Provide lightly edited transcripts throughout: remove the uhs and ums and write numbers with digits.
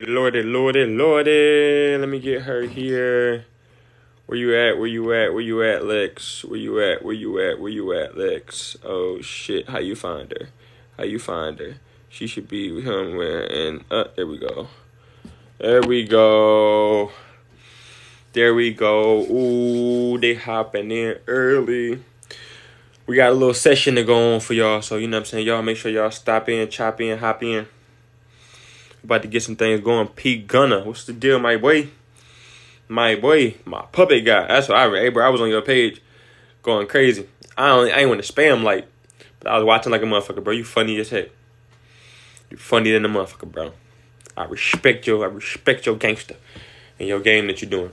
Lordy, lordy, lordy. Let me get her here. Where you at? Where you at? Where you at, Lex? Where you at? Where you at? Where you at, Lex? Oh shit! How you find her? How you find her? She should be with him. And there we go. There we go. There we go. Ooh, they hopping in early. We got a little session to go on for y'all, so you know what I'm saying. Y'all make sure y'all stop in, chop in, hop in. About to get some things going. P Gunner, what's the deal, my boy? My boy, my puppet guy. That's what I read. Hey, bro, I was on your page going crazy. I ain't want to spam like, but I was watching like a motherfucker, bro. You funny as heck. You funnier than a motherfucker, bro. I respect your gangster and your game that you're doing.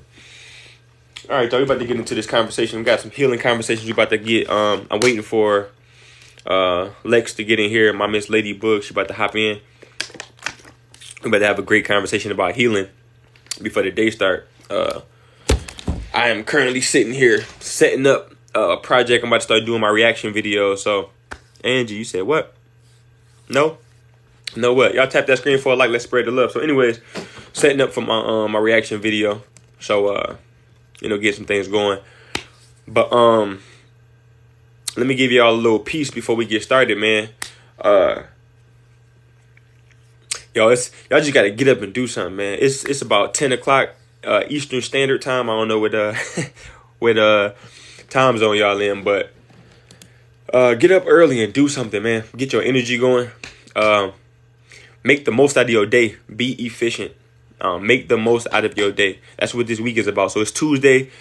All right, though, we about to get into this conversation. We got some healing conversations we about to get. I'm waiting for Lex to get in here. My Miss Ladybug, she about to hop in. We about to have a great conversation about healing before the day start. I am currently sitting here setting up a project. I'm about to start doing my reaction video. So, Angie, you said what? No? No what? Y'all tap that screen for a like. Let's spread the love. So, anyways, setting up for my reaction video. So, get some things going. But let me give y'all a little piece before we get started, man. Y'all just gotta get up and do something, man. It's about 10 o'clock Eastern Standard Time. I don't know what what time zone y'all in, but get up early and do something, man. Get your energy going. Make the most out of your day. Be efficient. Make the most out of your day. That's what this week is about. So it's Tuesday.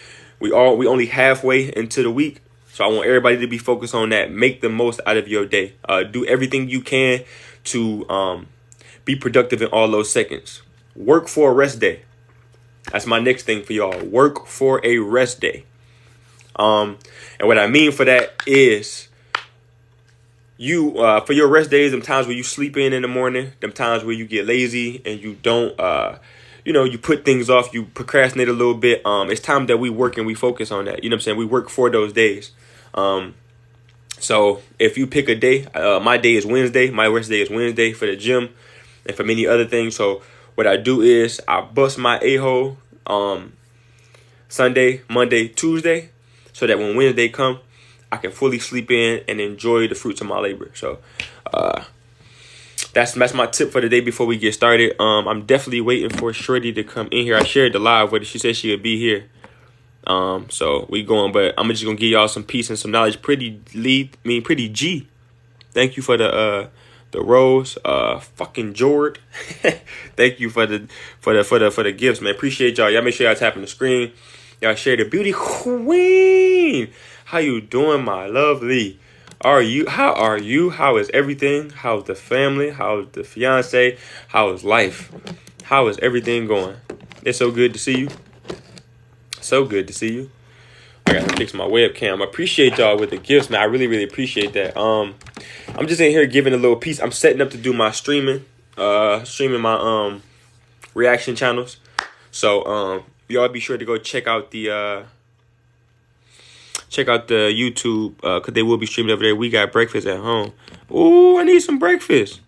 We only halfway into the week. So I want everybody to be focused on that. Make the most out of your day. Do everything you can to be productive in all those seconds. Work for a rest day. That's my next thing for y'all. Work for a rest day. And what I mean for that is you for your rest days, them times where you sleep in the morning, them times where you get lazy and you don't you put things off, you procrastinate a little bit. It's time that we work and we focus on that. You know what I'm saying? We work for those days. So if you pick a day, my day is Wednesday. My rest day is Wednesday for the gym and for many other things. So what I do is I bust my a-hole Sunday, Monday, Tuesday, so that when Wednesday come, I can fully sleep in and enjoy the fruits of my labor. So that's my tip for the day before we get started. I'm definitely waiting for Shorty to come in here. I shared the live with her. She said she would be here. So we going, but I'm just gonna give y'all some peace and some knowledge. Pretty G. Thank you for the rose, fucking Jord. Thank you for the gifts, man. Appreciate y'all. Y'all make sure y'all tapping the screen. Y'all share the beauty queen. How you doing, my lovely? How are you? How is everything? How's the family? How's the fiance? How is life? How is everything going? It's so good to see you. So good to see you. I gotta fix my webcam. I appreciate y'all with the gifts, man. I really, really appreciate that. I'm just in here giving a little piece. I'm setting up to do my streaming my reaction channels. So y'all be sure to go check out the YouTube because they will be streaming over there. We got breakfast at home. Ooh, I need some breakfast.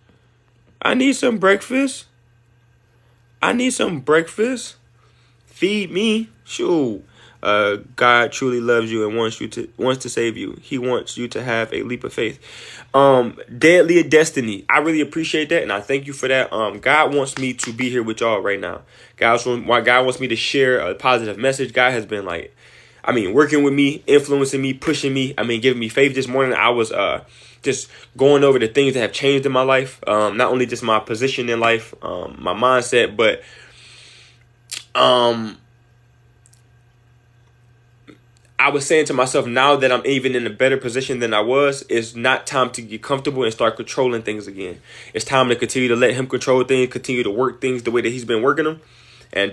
Feed me. Shoot. God truly loves you and wants to save you. He wants you to have a leap of faith. Deadly Destiny. I really appreciate that, and I thank you for that. God wants me to be here with y'all right now. God wants me to share a positive message. God has been working with me, influencing me, pushing me. Giving me faith. This morning I was just going over the things that have changed in my life. Not only just my position in life, my mindset, but I was saying to myself, now that I'm even in a better position than I was, it's not time to get comfortable and start controlling things again. It's time to continue to let him control things, continue to work things the way that he's been working them. And,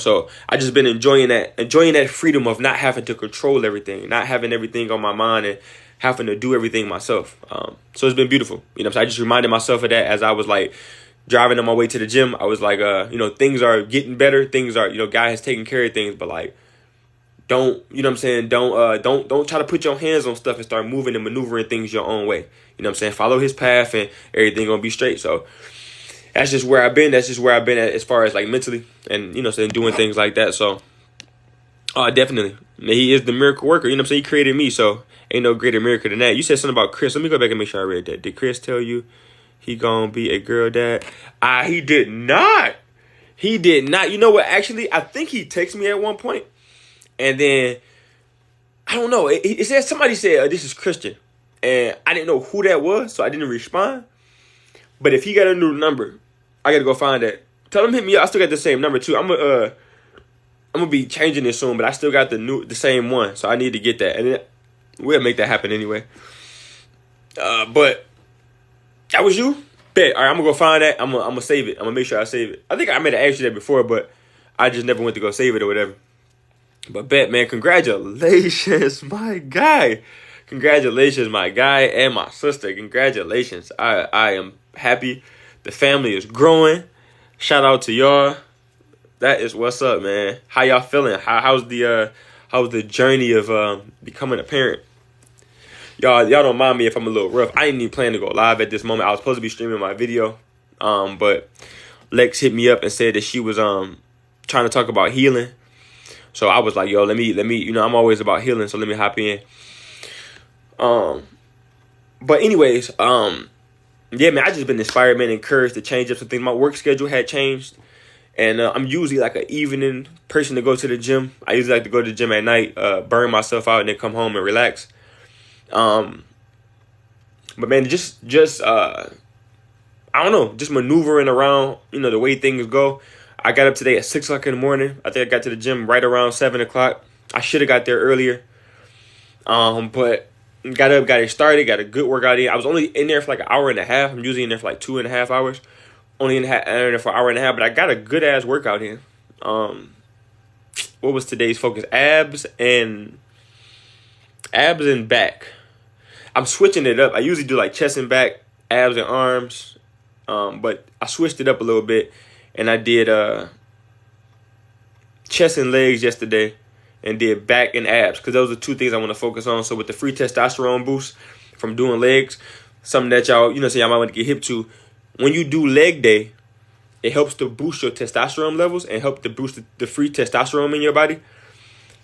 so I just been enjoying that freedom of not having to control everything, not having everything on my mind and having to do everything myself. So it's been beautiful. So I just reminded myself of that as I was driving on my way to the gym. I was things are getting better. Things are, God has taken care of things, but don't, don't try to put your hands on stuff and start moving and maneuvering things your own way. Follow his path and everything gonna be straight. So that's just where I've been. That's just where I've been at as far as like mentally and saying doing things like that. So definitely. He is the miracle worker. You know what I'm saying? He created me, so ain't no greater miracle than that. You said something about Chris. Let me go back and make sure I read that. Did Chris tell you he gonna be a girl dad? He did not. He did not. You know what? Actually, I think he texted me at one point, and then I don't know. It said somebody said this is Christian, and I didn't know who that was, so I didn't respond. But if he got a new number, I gotta go find that. Tell him hit me up. I still got the same number too. I'm gonna be changing this soon, but I still got the same one, so I need to get that, and then we'll make that happen anyway. But that was you. Bet. All right, I'm gonna go find that. I'm gonna save it. I'm gonna make sure I save it. I think I made an ask you that before, but I just never went to go save it or whatever. But bet, man, congratulations, my guy. Congratulations, my guy and my sister. Congratulations. I am happy. The family is growing. Shout out to y'all. That is what's up, man. How y'all feeling? How's the journey of becoming a parent? Y'all don't mind me if I'm a little rough. I didn't even plan to go live at this moment. I was supposed to be streaming my video, but Lex hit me up and said that she was trying to talk about healing. So I was like, yo, let me, I'm always about healing, so let me hop in. But anyways, yeah, man, I just been inspired, man, encouraged to change up some things. My work schedule had changed, and I'm usually like an evening person to go to the gym. I usually like to go to the gym at night, burn myself out, and then come home and relax. But man, just I don't know, just maneuvering around, the way things go. I got up today at 6 o'clock in the morning. I think I got to the gym right around 7 o'clock. I should have got there earlier. But got up, got it started, got a good workout in. I was only in there for like an hour and a half. I'm usually in there for like 2.5 hours. Only in there for an hour and a half, but I got a good ass workout in. What was today's focus? Abs and back. I'm switching it up. I usually do like chest and back, abs and arms. But I switched it up a little bit, and I did chest and legs yesterday, and did back and abs, because those are two things I want to focus on. So with the free testosterone boost from doing legs, something that y'all might want to get hip to. When you do leg day, it helps to boost your testosterone levels and help to boost the free testosterone in your body.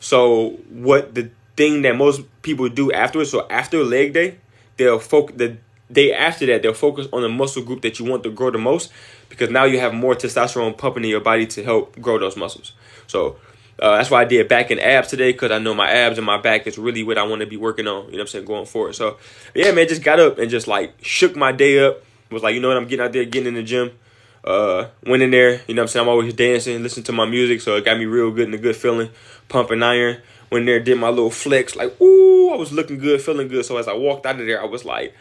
So what the thing that most people do afterwards, so after leg day, they'll focus the day after that, they'll focus on the muscle group that you want to grow the most, because now you have more testosterone pumping in your body to help grow those muscles. So that's why I did back and abs today, because I know my abs and my back is really what I want to be working on, going forward. So yeah, man, just got up and just like shook my day up. Was like, I'm getting out there, getting in the gym. Went in there, I'm always dancing, listening to my music, so it got me real good and a good feeling, pumping iron. Went in there, did my little flex, like, ooh, I was looking good, feeling good. So as I walked out of there, I was like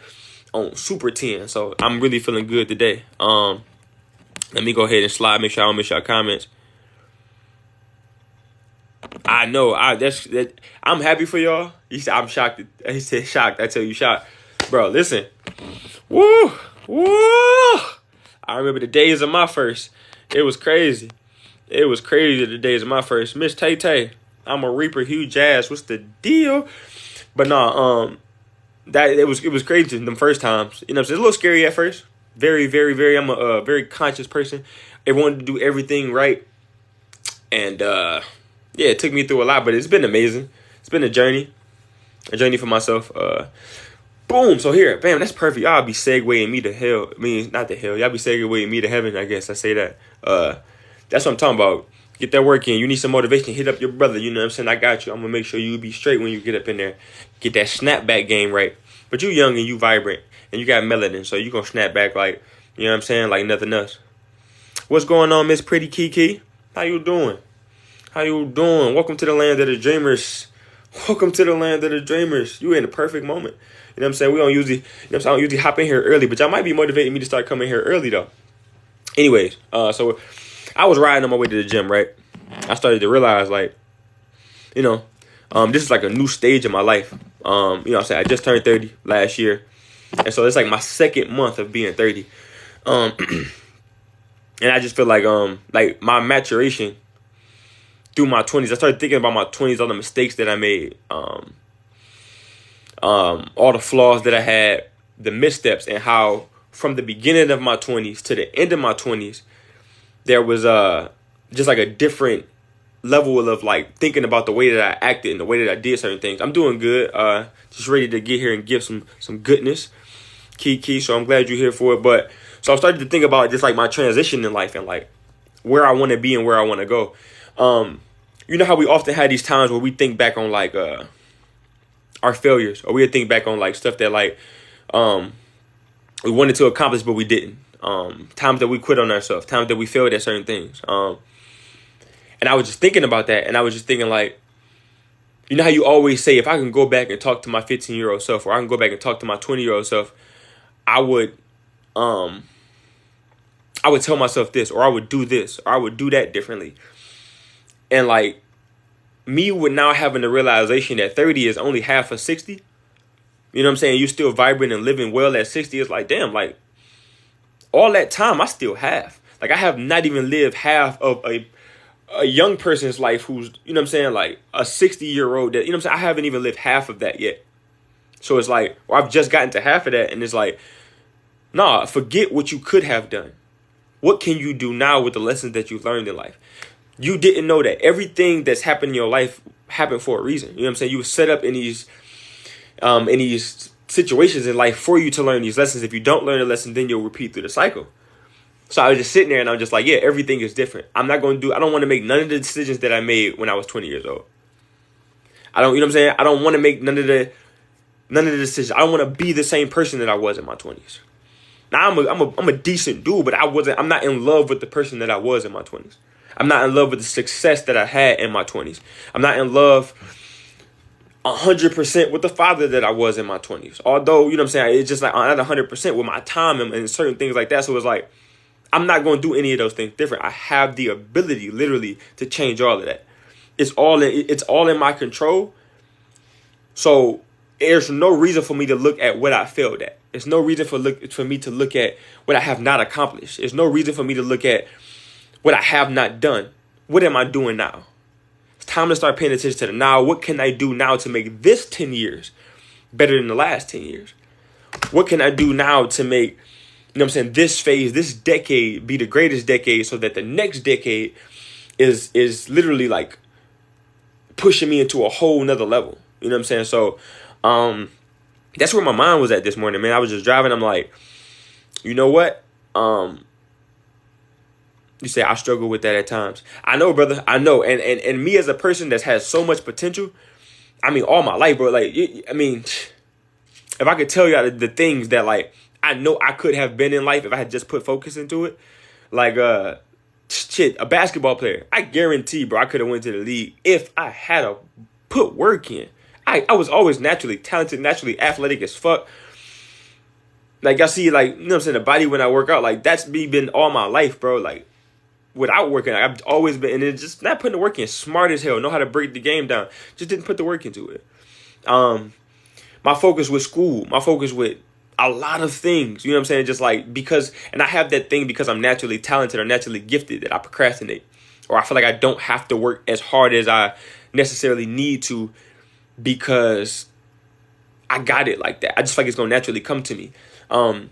on super 10. So I'm really feeling good today. Let me go ahead and slide, make sure I don't miss your comments. I know, I'm happy for y'all. He said, I'm shocked. He said, shocked. I tell you, shocked. Bro, listen. Woo! I remember the days of my first. It was crazy. It was crazy the days of my first. Miss Tay Tay, I'm a Reaper, huge jazz. What's the deal? But no, it was crazy them first times. It's a little scary at first. Very, very, very. I'm a very conscious person. I wanted to do everything right, and yeah, it took me through a lot, but it's been amazing. It's been a journey for myself. Boom. So here, bam, that's perfect. Y'all be segueing me to hell. I mean, not to hell. Y'all be segueing me to heaven, I guess I say that. That's what I'm talking about. Get that work in. You need some motivation. Hit up your brother. You know what I'm saying? I got you. I'm going to make sure you be straight when you get up in there. Get that snapback game right. But you young and you vibrant. And you got melanin. So you going to snap back like, you know what I'm saying? Like nothing else. What's going on, Miss Pretty Kiki? How you doing? Welcome to the land of the dreamers. Welcome to the land of the dreamers. You in the perfect moment. You know what I'm saying? We don't usually, I don't usually hop in here early, but y'all might be motivating me to start coming here early though. Anyways, so I was riding on my way to the gym, right? I started to realize like, this is like a new stage in my life. What I'm saying? I just turned 30 last year. And so it's like my second month of being 30. And I just feel like my maturation through my 20s, I started thinking about my 20s, all the mistakes that I made, all the flaws that I had, the missteps, and how from the beginning of my 20s to the end of my 20s, there was just like a different level of like thinking about the way that I acted and the way that I did certain things. I'm doing good. Just ready to get here and give some goodness. Key. So I'm glad you're here for it. But so I started to think about just like my transition in life and like where I want to be and where I want to go. You know how we often have these times where we think back on like our failures, or we think back on like stuff that like we wanted to accomplish but we didn't. Times that we quit on ourselves, times that we failed at certain things. And I was just thinking about that, and I was just thinking like, you know how you always say, if I can go back and talk to my 15-year-old self, or I can go back and talk to my 20-year-old self, I would tell myself this, or I would do this, or I would do that differently. And like me with now having the realization that 30 is only half of 60, you know what I'm saying? You still vibrant and living well at 60. It's like, damn, like all that time I still have. Like I have not even lived half of a young person's life who's, you know what I'm saying, like a 60-year-old that, you know what I'm saying, I haven't even lived half of that yet. So it's like, well, I've just gotten to half of that, and it's like, nah, forget what you could have done. What can you do now with the lessons that you've learned in life? You didn't know that everything that's happened in your life happened for a reason. You know what I'm saying? You were set up in these situations in life for you to learn these lessons. If you don't learn a lesson, then you'll repeat through the cycle. So I was just sitting there and I'm just like, yeah, everything is different. I don't want to make none of the decisions that I made when I was 20 years old. You know what I'm saying? I don't want to make none of the decisions. I don't want to be the same person that I was in my 20s. Now I'm a decent dude, but I'm not in love with the person that I was in my 20s. I'm not in love with the success that I had in my 20s. I'm not in love 100% with the father that I was in my 20s. Although, you know what I'm saying, it's just like I'm not 100% with my time and certain things like that. So it's like, I'm not going to do any of those things different. I have the ability, literally, to change all of that. It's all in my control. So there's no reason for me to look at what I failed at. There's no reason for me to look at what I have not accomplished. There's no reason for me to look at what I have not done. What am I doing now? It's time to start paying attention to the now. What can I do now to make this 10 years better than the last 10 years? What can I do now to make, you know what I'm saying, this phase, this decade be the greatest decade, so that the next decade is literally like pushing me into a whole nother level. You know what I'm saying? So that's where my mind was at this morning, man. I was just driving. I'm like, you know what? You say I struggle with that at times. I know, brother. I know. And me as a person that has so much potential, I mean, all my life, bro. Like, I mean, if I could tell you the things that like I know I could have been in life if I had just put focus into it, like a basketball player. I guarantee, bro, I could have went to the league if I had a put work in. I was always naturally talented, naturally athletic as fuck. Like, I see, like, you know what I'm saying, the body when I work out, like, that's me been all my life, bro. Like, without working, I've always been, and it's just not putting the work in. Smart as hell, know how to break the game down. Just didn't put the work into it. My focus with school, my focus with a lot of things, you know what I'm saying? Just like, because, and I have that thing because I'm naturally talented or naturally gifted that I procrastinate. Or I feel like I don't have to work as hard as I necessarily need to because I got it like that. I just feel like it's going to naturally come to me. And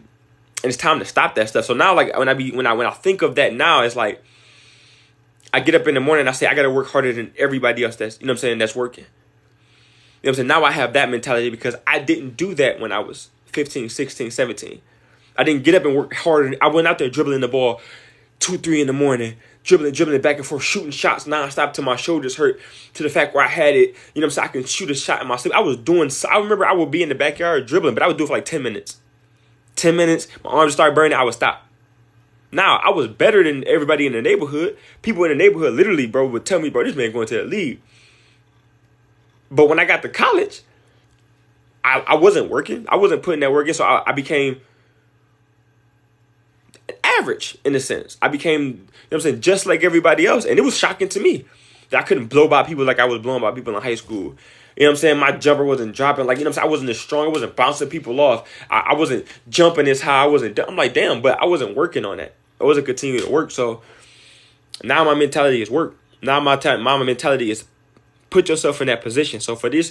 it's time to stop that stuff. So now, like, when I think of that now, it's like, I get up in the morning and I say, I got to work harder than everybody else that's, you know what I'm saying, that's working. You know what I'm saying? Now I have that mentality because I didn't do that when I was 15, 16, 17. I didn't get up and work harder. I went out there dribbling the ball 2, 3 in the morning, dribbling back and forth, shooting shots nonstop till my shoulders hurt, to the fact where I had it, you know what I'm saying, I can shoot a shot in my sleep. I remember I would be in the backyard dribbling, but I would do it for like 10 minutes. 10 minutes, my arms started burning, I would stop. Now, I was better than everybody in the neighborhood. People in the neighborhood literally, bro, would tell me, bro, this man going to the league. But when I got to college, I wasn't working. I wasn't putting that work in, so I became average in a sense. I became, you know what I'm saying, just like everybody else. And it was shocking to me that I couldn't blow by people like I was blown by people in high school. You know what I'm saying? My jumper wasn't dropping. Like, you know what I'm saying? I wasn't as strong. I wasn't bouncing people off. I wasn't jumping as high. I'm like, damn, but I wasn't working on that. I wasn't continuing to work. So now my mentality is work. Now my mentality is put yourself in that position. So for this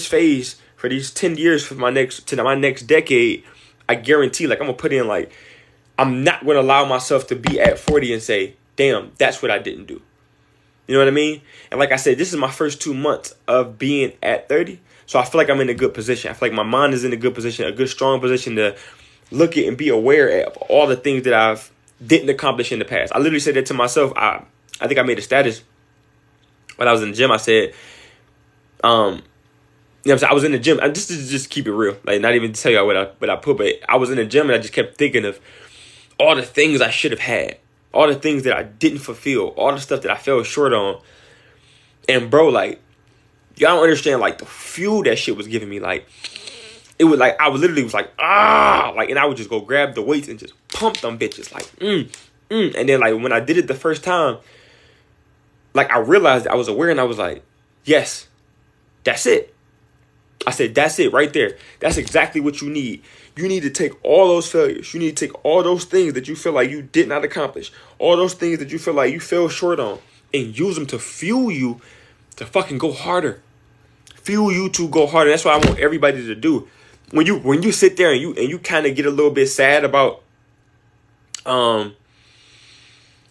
phase, for these 10 years, to my next decade, I guarantee, like, I'm going to put in, like, I'm not going to allow myself to be at 40 and say, damn, that's what I didn't do. You know what I mean? And like I said, this is my first 2 months of being at 30. So I feel like I'm in a good position. I feel like my mind is in a good position, a good, strong position to look at and be aware of all the things that I've didn't accomplish in the past. I literally said that to myself. I think I made a status when I was in the gym. I said, you know what I'm saying? I was in the gym. And just keep it real. Like, not even to tell you what I put, but I was in the gym and I just kept thinking of all the things I should have had. All the things that I didn't fulfill. All the stuff that I fell short on. And bro, like, y'all don't understand, like, the fuel that shit was giving me. Like, it was like, I was literally was like, like, and I would just go grab the weights and just pump them bitches. Like, And then, like, when I did it the first time, like, I realized I was aware and I was like, yes, that's it. I said, that's it right there. That's exactly what you need. You need to take all those failures. You need to take all those things that you feel like you did not accomplish. All those things that you feel like you fell short on. And use them to fuel you to fucking go harder. Fuel you to go harder. That's what I want everybody to do. When you sit there and you kind of get a little bit sad about, you know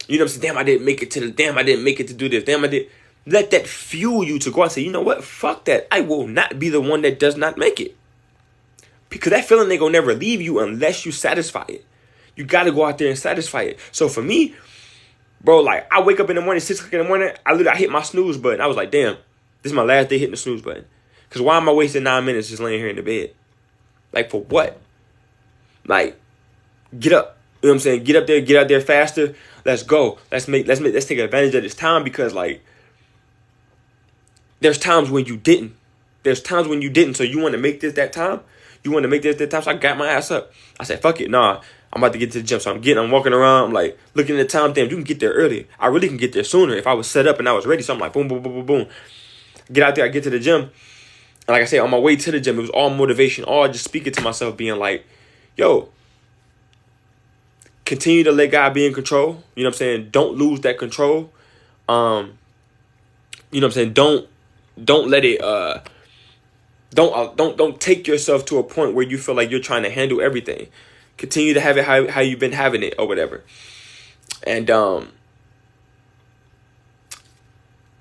what I'm saying? Damn, I didn't make it to do this. Damn, I did. Let that fuel you to go out and say, you know what? Fuck that. I will not be the one that does not make it. Because that feeling ain't gonna never leave you unless you satisfy it. You got to go out there and satisfy it. So for me, bro, like, I wake up in the morning, 6 o'clock in the morning, I hit my snooze button. I was like, damn, this is my last day hitting the snooze button. Because why am I wasting 9 minutes just laying here in the bed? Like, for what? Like, get up. You know what I'm saying? Get out there faster. Let's go. Let's take advantage of this time, because, like, there's times when you didn't. So you want to make this that time? So I got my ass up. I said, fuck it. Nah, I'm about to get to the gym. So I'm walking around. I'm like, looking at the time. Damn, you can get there early. I really can get there sooner if I was set up and I was ready. So I'm like, boom, boom, boom, boom, boom. Get out there. I get to the gym. And like I said, on my way to the gym, it was all motivation. All just speaking to myself, being like, yo, continue to let God be in control. You know what I'm saying? Don't lose that control. You know what I'm saying? Don't let it, don't take yourself to a point where you feel like you're trying to handle everything. Continue to have it how you've been having it or whatever. And I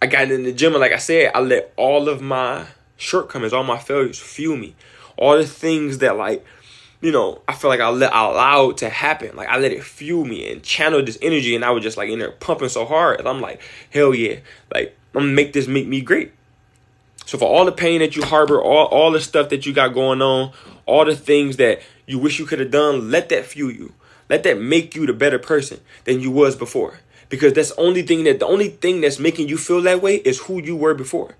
got in the gym, and like I said, I let all of my shortcomings, all my failures fuel me. All the things that, like, you know, I feel like I allowed to happen. Like, I let it fuel me and channel this energy, and I was just like in there pumping so hard. And I'm like, hell yeah. Like, I'm gonna make me great. So for all the pain that you harbor, all the stuff that you got going on, all the things that you wish you could have done, let that fuel you. Let that make you the better person than you was before. Because the only thing that's making you feel that way is who you were before.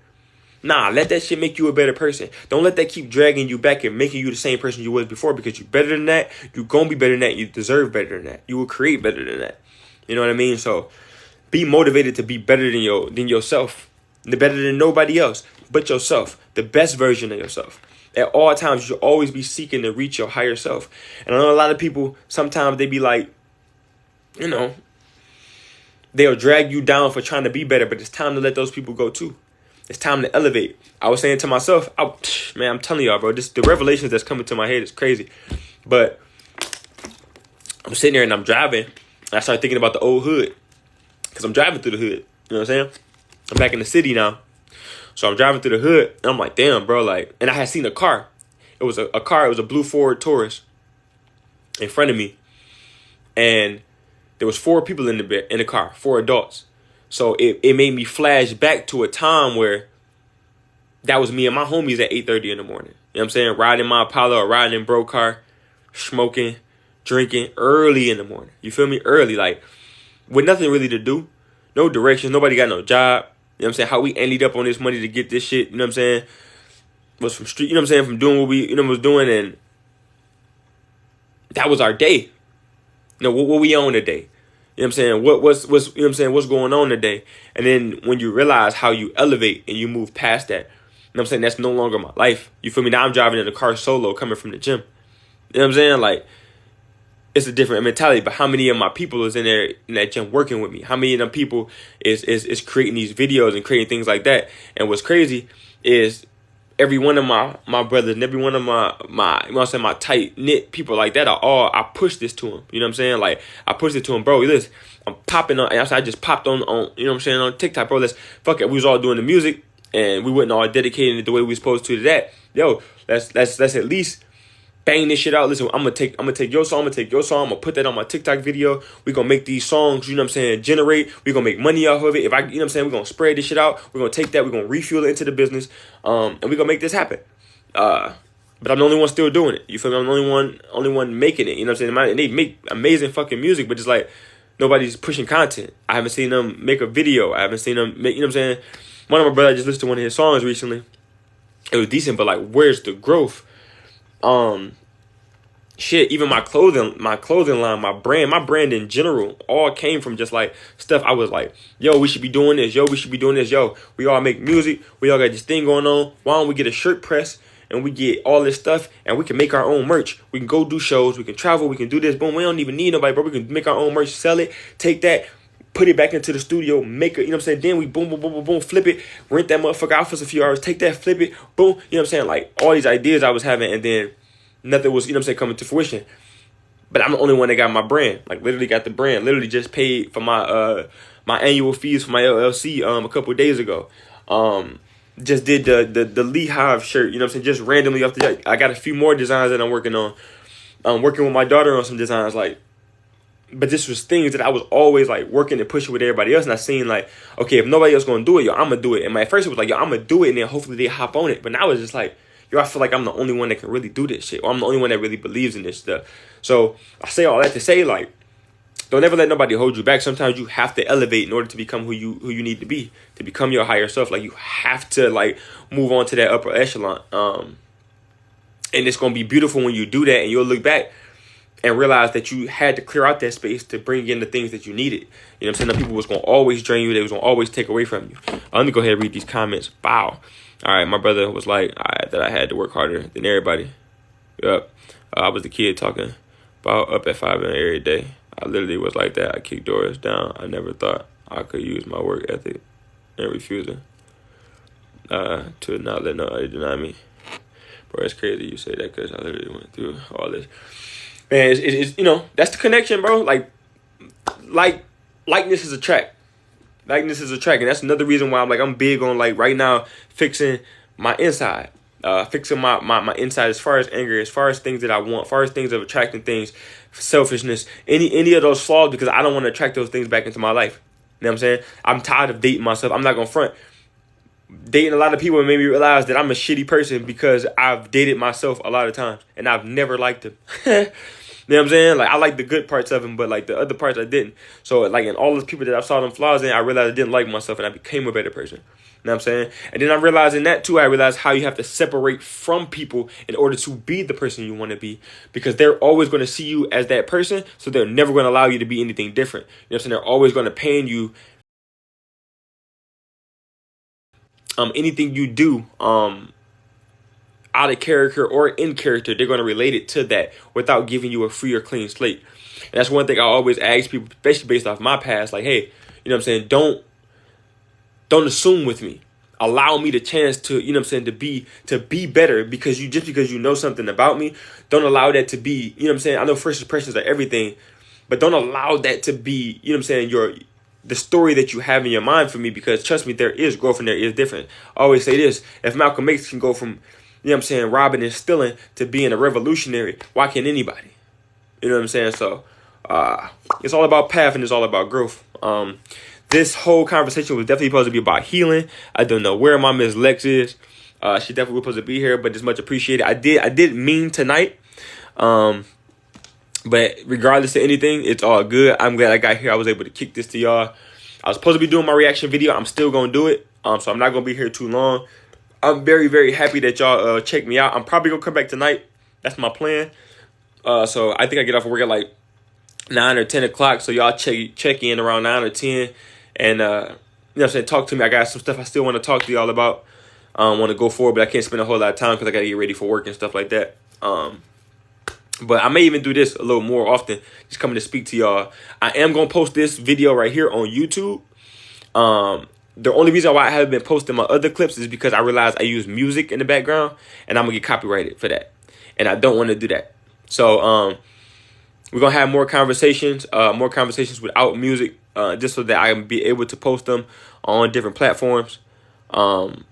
Nah, let that shit make you a better person. Don't let that keep dragging you back and making you the same person you was before, because you're better than that. You're going to be better than that. You deserve better than that. You will create better than that. You know what I mean? So be motivated to be better than yourself. Better than nobody else but yourself. The best version of yourself. At all times, you should always be seeking to reach your higher self. And I know a lot of people, sometimes they be like, you know, they'll drag you down for trying to be better, but it's time to let those people go too. It's time to elevate. I was saying to myself, man, I'm telling y'all, bro, the revelations that's coming to my head is crazy. But I'm sitting there and I'm driving, and I started thinking about the old hood, because I'm driving through the hood. You know what I'm saying? I'm back in the city now. So I'm driving through the hood, and I'm like, damn, bro, like, and I had seen a car. It was a car. It was a blue Ford Taurus in front of me, and there was 4 people in the car, 4 adults. So it made me flash back to a time where that was me and my homies at 8:30 in the morning. You know what I'm saying? Riding my Apollo or riding in bro car, smoking, drinking early in the morning. You feel me? Early, like, with nothing really to do. No directions. Nobody got no job. You know what I'm saying? How we ended up on this money to get this shit, you know what I'm saying, was from street, you know what I'm saying, from doing what we, was doing, and that was our day. You know, what we on today. You know what I'm saying? What's you know what I'm saying, what's going on today? And then when you realize how you elevate and you move past that, you know what I'm saying, that's no longer my life. You feel me? Now I'm driving in a car solo coming from the gym. You know what I'm saying? Like, it's a different mentality. But how many of my people is in there in that gym working with me? How many of them people is creating these videos and creating things like that? And what's crazy is every one of my brothers and every one of my you know what I'm saying, my tight knit people like that I push this to them. You know what I'm saying? Like I pushed it to them, bro. Listen, I'm popping on. I just popped on you know what I'm saying, on TikTok, bro. Let's fuck it. We was all doing the music and we wasn't all dedicating it the way we was supposed to that. Yo, let's at least bang this shit out. Listen, I'm gonna take your song, I'm gonna put that on my TikTok video. We gonna make these songs, you know what I'm saying, generate. We gonna make money off of it. If I, you know what I'm saying, we gonna spread this shit out. We're gonna take that, we're gonna refuel it into the business, and we gonna make this happen. But I'm the only one still doing it. You feel me? I'm the only one making it. You know what I'm saying? And they make amazing fucking music, but it's like nobody's pushing content. I haven't seen them make a video. I haven't seen them make, you know what I'm saying? One of my brothers just listened to one of his songs recently. It was decent, but like, where's the growth? Shit, even my clothing line, my brand in general, all came from just like stuff I was like, yo, we should be doing this, yo, we should be doing this, yo, we all make music, we all got this thing going on. Why don't we get a shirt press and we get all this stuff and we can make our own merch? We can go do shows, we can travel, we can do this, boom, we don't even need nobody, bro. We can make our own merch, sell it, take that, put it back into the studio, make it, you know what I'm saying? Then we boom, boom, boom, boom, boom, flip it, rent that motherfucker out for a few hours, take that, flip it, boom, you know what I'm saying? Like all these ideas I was having, and then nothing was, you know what I'm saying, coming to fruition. But I'm the only one that got my brand. Like literally got the brand. Literally just paid for my my annual fees for my LLC a couple of days ago. Just did the Lee Hive shirt, you know what I'm saying, just randomly off the. I got a few more designs that I'm working on. I'm working with my daughter on some designs, like, but this was things that I was always like working and pushing with everybody else, and I seen like, okay, if nobody else gonna do it, yo, I'm gonna do it. And at first it was like, yo, I'm gonna do it, and then hopefully they hop on it. But now it's just like, yo, I feel like I'm the only one that can really do this shit, or I'm the only one that really believes in this stuff. So I say all that to say, like, don't ever let nobody hold you back. Sometimes you have to elevate in order to become who you need to be, to become your higher self. Like you have to like move on to that upper echelon. And it's gonna be beautiful when you do that, and you'll look back and realize that you had to clear out that space to bring in the things that you needed. You know what I'm saying? The people was gonna always drain you. They was gonna always take away from you. Let me go ahead and read these comments. Wow. All right, my brother was like that I had to work harder than everybody. Yep. I was the kid talking about up at 5 a.m. every day. I literally was like that. I kicked doors down. I never thought I could use my work ethic and refusing to not let nobody deny me. Bro, it's crazy you say that because I literally went through all this. Man, it's you know, that's the connection, bro. Likeness is a track. Likeness is a track, and that's another reason why I'm big on like right now fixing my inside. Fixing my inside as far as anger, as far as things that I want, as far as things of attracting things, selfishness, any of those flaws, because I don't want to attract those things back into my life. You know what I'm saying? I'm tired of dating myself. I'm not gonna front. Dating a lot of people made me realize that I'm a shitty person because I've dated myself a lot of times and I've never liked them. You know what I'm saying? Like I like the good parts of him, but like the other parts I didn't. So like in all those people that I saw them flaws in, I realized I didn't like myself and I became a better person. You know what I'm saying? And then I realized in that too, I realized how you have to separate from people in order to be the person you want to be, because they're always going to see you as that person. So they're never going to allow you to be anything different. You know what I'm saying? They're always going to pain you. Anything you do, out of character or in character, they're going to relate it to that without giving you a free or clean slate. And that's one thing I always ask people, especially based off my past, like, hey, you know what I'm saying, don't assume with me. Allow me the chance to, you know what I'm saying, to be better, because you know something about me, don't allow that to be, you know what I'm saying, I know first impressions are everything, but don't allow that to be, you know what I'm saying, the story that you have in your mind for me, because trust me, there is growth and there is difference. I always say this, if Malcolm X can go from, you know what I'm saying, robbing and stealing to being a revolutionary, why can't anybody? You know what I'm saying? So it's all about path and it's all about growth. This whole conversation was definitely supposed to be about healing. I don't know where my Miss Lex is. She definitely was supposed to be here, but it's much appreciated. I did mean tonight. But regardless of anything, it's all good. I'm glad I got here. I was able to kick this to y'all. I was supposed to be doing my reaction video. I'm still going to do it. So I'm not going to be here too long. I'm very, very happy that y'all check me out. I'm probably going to come back tonight. That's my plan. So I think I get off of work at like 9 or 10 o'clock. So y'all check in around 9 or 10. And, you know what I'm saying, talk to me. I got some stuff I still want to talk to y'all about. I want to go forward, but I can't spend a whole lot of time because I got to get ready for work and stuff like that. But I may even do this a little more often, just coming to speak to y'all. I am going to post this video right here on YouTube. the only reason why I haven't been posting my other clips is because I realized I use music in the background, and I'm gonna get copyrighted for that, and I don't want to do that. So we're gonna have more conversations without music, just so that I can be able to post them on different platforms. And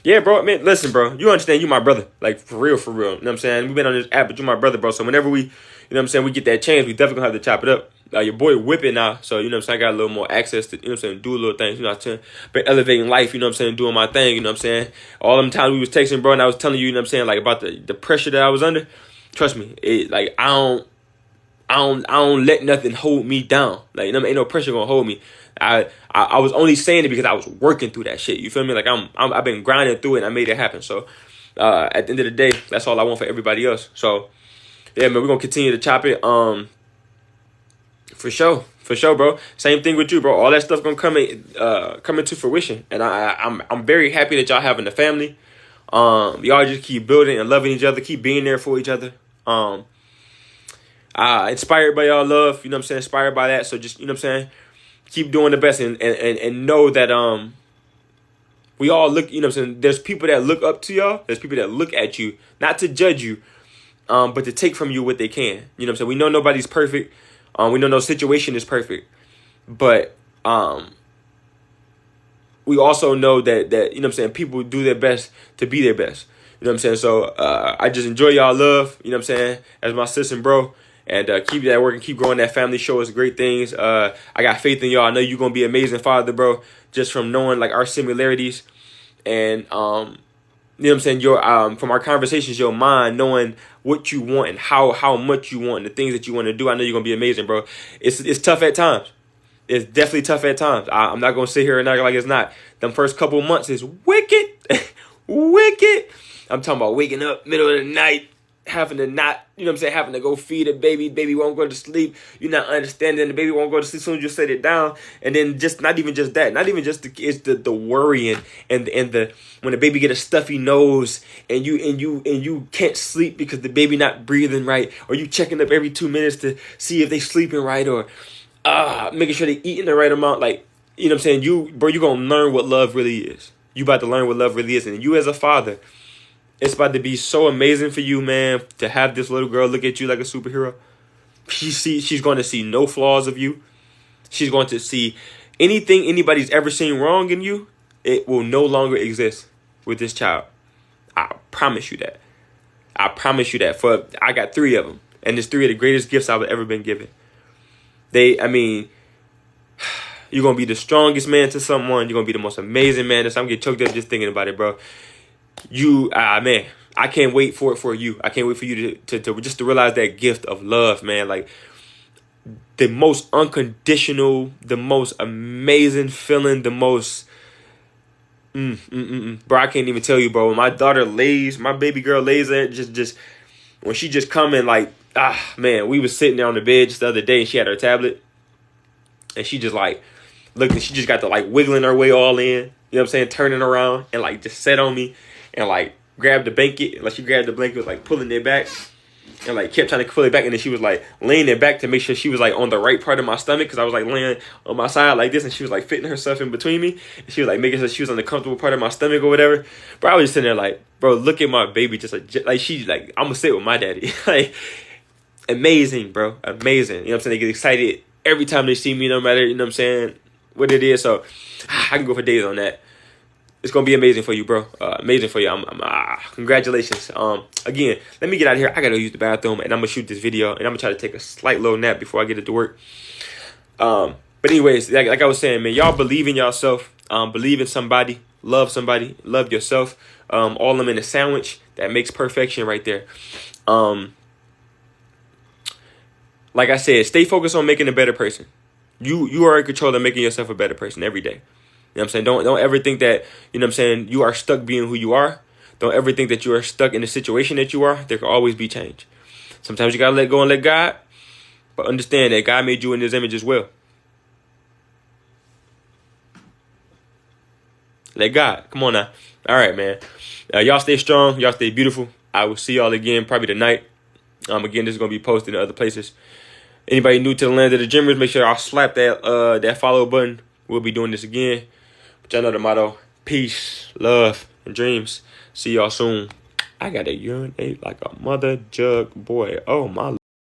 yeah, bro, man, listen, bro, you understand, you my brother, like for real, you know what I'm saying? We've been on this app, but you my brother, bro. So whenever we, you know what I'm saying, we get that chance, we definitely gonna have to chop it up. Your boy whipping now, so you know what I'm saying, I got a little more access to, you know what I'm saying, do a little things, you know what I'm saying, been elevating life, you know what I'm saying, doing my thing, you know what I'm saying. All them times we was texting, bro, and I was telling you, you know what I'm saying, like about the pressure that I was under. Trust me, it like I don't let nothing hold me down. Like, you know, ain't no pressure gonna hold me. I was only saying it because I was working through that shit. You feel me? Like I've been grinding through it, and I made it happen. So at the end of the day, that's all I want for everybody else. So yeah, man, we're gonna continue to chop it. For sure, bro. Same thing with you, bro. All that stuff gonna come into fruition, and I'm very happy that y'all having a family. Y'all just keep building and loving each other, keep being there for each other. Inspired by y'all love, you know what I'm saying, inspired by that. So just, you know what I'm saying, keep doing the best, and know that we all look, you know what I'm saying, there's people that look up to y'all, there's people that look at you, not to judge you, but to take from you what they can. You know what I'm saying? We know nobody's perfect. We know no situation is perfect. But we also know that you know what I'm saying, people do their best to be their best. You know what I'm saying? So I just enjoy y'all love, you know what I'm saying, as my sis and bro. And keep that working, keep growing that family, show us great things. I got faith in y'all. I know you're going to be an amazing father, bro, just from knowing like our similarities. And, you know what I'm saying, your from our conversations, your mind, knowing what you want and how much you want and the things that you want to do. I know you're going to be amazing, bro. It's tough at times. It's definitely tough at times. I'm not going to sit here and act like it's not. Them first couple months is wicked. Wicked. I'm talking about waking up middle of the night, having to not, you know what I'm saying, having to go feed a baby. Baby won't go to sleep. You're not understanding. The baby won't go to sleep as soon as you set it down. And then just not even just that. Not even just it's the worrying and the when the baby get a stuffy nose and you can't sleep because the baby not breathing right, or you checking up every 2 minutes to see if they sleeping right, or making sure they eating the right amount. Like, you know what I'm saying, you gonna learn what love really is. You about to learn what love really is. And you as a father, it's about to be so amazing for you, man, to have this little girl look at you like a superhero. She's going to see no flaws of you. She's going to see anything anybody's ever seen wrong in you. It will no longer exist with this child. I promise you that. I promise you that. I got 3 of them, and it's 3 of the greatest gifts I've ever been given. You're going to be the strongest man to someone. You're going to be the most amazing man. I'm getting choked up just thinking about it, bro. Man, I can't wait for it for you. I can't wait for you to just to realize that gift of love, man. Like, the most unconditional, the most amazing feeling, the most bro, I can't even tell you, bro. When my daughter lays, my baby girl lays there, just when she just coming, like, man, we was sitting there on the bed just the other day, and she had her tablet, and she just like looked, she just got to like wiggling her way all in, you know what I'm saying, turning around and like just sat on me and like grabbed the blanket, like she grabbed the blanket, like pulling it back, and like kept trying to pull it back, and then she was like laying it back to make sure she was like on the right part of my stomach, because I was like laying on my side like this, and she was like fitting herself in between me, and she was like making sure she was on the comfortable part of my stomach or whatever. Bro, I was just sitting there like, bro, look at my baby, just like she's like, I'm gonna sit with my daddy. Like, amazing, bro, amazing. You know what I'm saying? They get excited every time they see me, no matter, you know what I'm saying, what it is. So I can go for days on that. It's gonna be amazing for you, bro. Amazing for you. Congratulations. Again, let me get out of here. I gotta use the bathroom, and I'm gonna shoot this video, and I'm gonna try to take a slight little nap before I get it to work. But anyways, like I was saying, man, y'all believe in yourself. Believe in somebody. Love somebody. Love yourself. All of them in a sandwich that makes perfection right there. Like I said, stay focused on making a better person. You are in control of making yourself a better person every day. You know what I'm saying? Don't ever think that, you know what I'm saying, you are stuck being who you are. Don't ever think that you are stuck in the situation that you are. There can always be change. Sometimes you got to let go and let God. But understand that God made you in his image as well. Let God. Come on now. All right, man. Y'all stay strong. Y'all stay beautiful. I will see y'all again probably tonight. Again, this is going to be posted in other places. Anybody new to the land of the Gymmers, make sure y'all slap that follow button. We'll be doing this again. But y'all know the motto. Peace, love, and dreams. See y'all soon. I gotta urinate like a mother jug boy. Oh my